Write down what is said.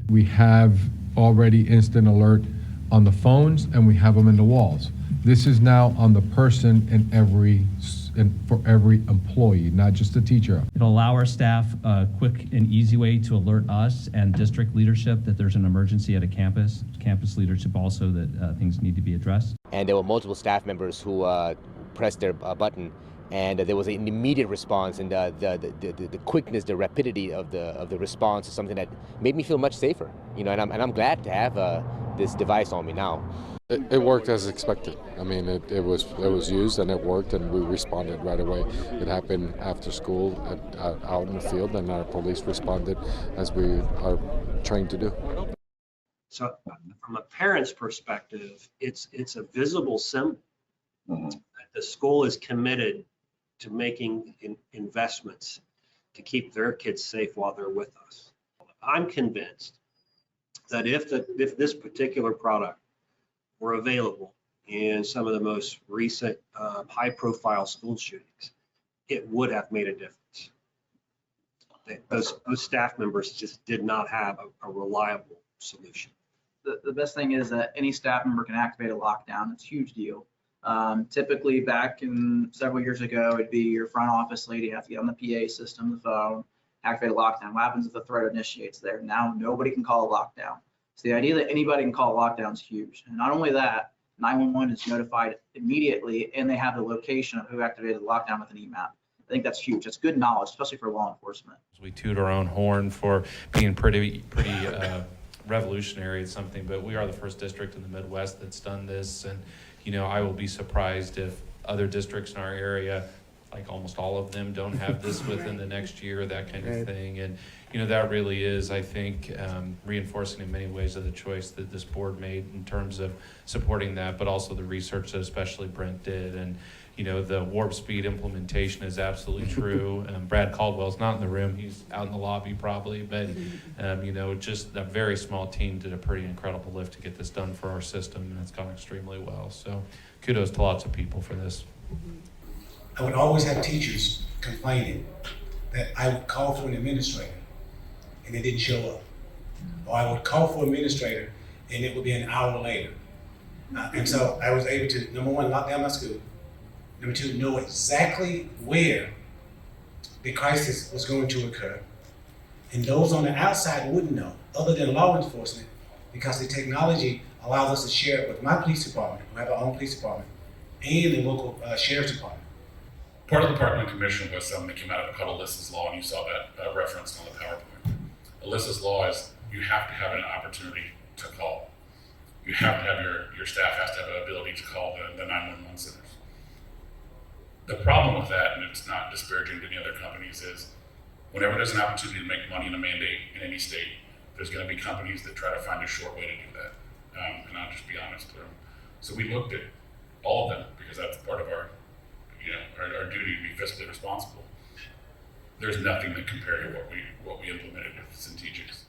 We have already instant alert on the phones, and we have them in the walls. This is now on the person for every employee, not just the teacher. It'll allow our staff a quick and easy way to alert us and district leadership that there's an emergency at a campus leadership also that things need to be addressed. And there were multiple staff members who pressed their button, and there was an immediate response, and the quickness, the rapidity of the response is something that made me feel much safer. And I'm glad to have this device on me now. It worked as expected. I mean, it was used and it worked, and we responded right away. It happened after school, out in the field, and our police responded as we are trained to do. So, from a parent's perspective, it's a visible symbol. The school is committed to making investments to keep their kids safe while they're with us. I'm convinced that if this particular product were available in some of the most recent high-profile school shootings, it would have made a difference. Those staff members just did not have a reliable solution. The best thing is that any staff member can activate a lockdown. It's a huge deal. Typically, back in several years ago, it'd be your front office lady have to get on the PA system, the phone, activate a lockdown. What happens if the threat initiates there? Now nobody can call a lockdown. So the idea that anybody can call a lockdown is huge. And not only that, 911 is notified immediately, and they have the location of who activated the lockdown with an EMAP. I think that's huge. That's good knowledge, especially for law enforcement. We toot our own horn for being pretty revolutionary at something, but we are the first district in the Midwest that's done this. And, I will be surprised if other districts in our area, like almost all of them, don't have this within the next year, that kind of thing. And, that really is, I think, reinforcing in many ways of the choice that this board made in terms of supporting that, but also the research that especially Brent did. And, the warp speed implementation is absolutely true. Brad Caldwell's not in the room. He's out in the lobby probably, but, just a very small team did a pretty incredible lift to get this done for our system, and it's gone extremely well. So kudos to lots of people for this. I would always have teachers complaining that I would call for an administrator and they didn't show up. Or I would call for an administrator and it would be an hour later. And so I was able to, number one, lock down my school. Number two, know exactly where the crisis was going to occur. And those on the outside wouldn't know, other than law enforcement, because the technology allows us to share it with my police department, who have our own police department, and the local sheriff's department. Part of the Parkland Commission was something that came out of called Alyssa's Law, and you saw that referenced on the PowerPoint. Alyssa's Law is you have to have an opportunity to call. You have to have your staff has to have an ability to call the 911 centers. The problem with that, and it's not disparaging to any other companies, is whenever there's an opportunity to make money in a mandate in any state, there's going to be companies that try to find a short way to do that. And I'll just be honest with them. So we looked at all of them because that's part of our duty to be fiscally responsible. There's nothing that compared to what we implemented with Centegix.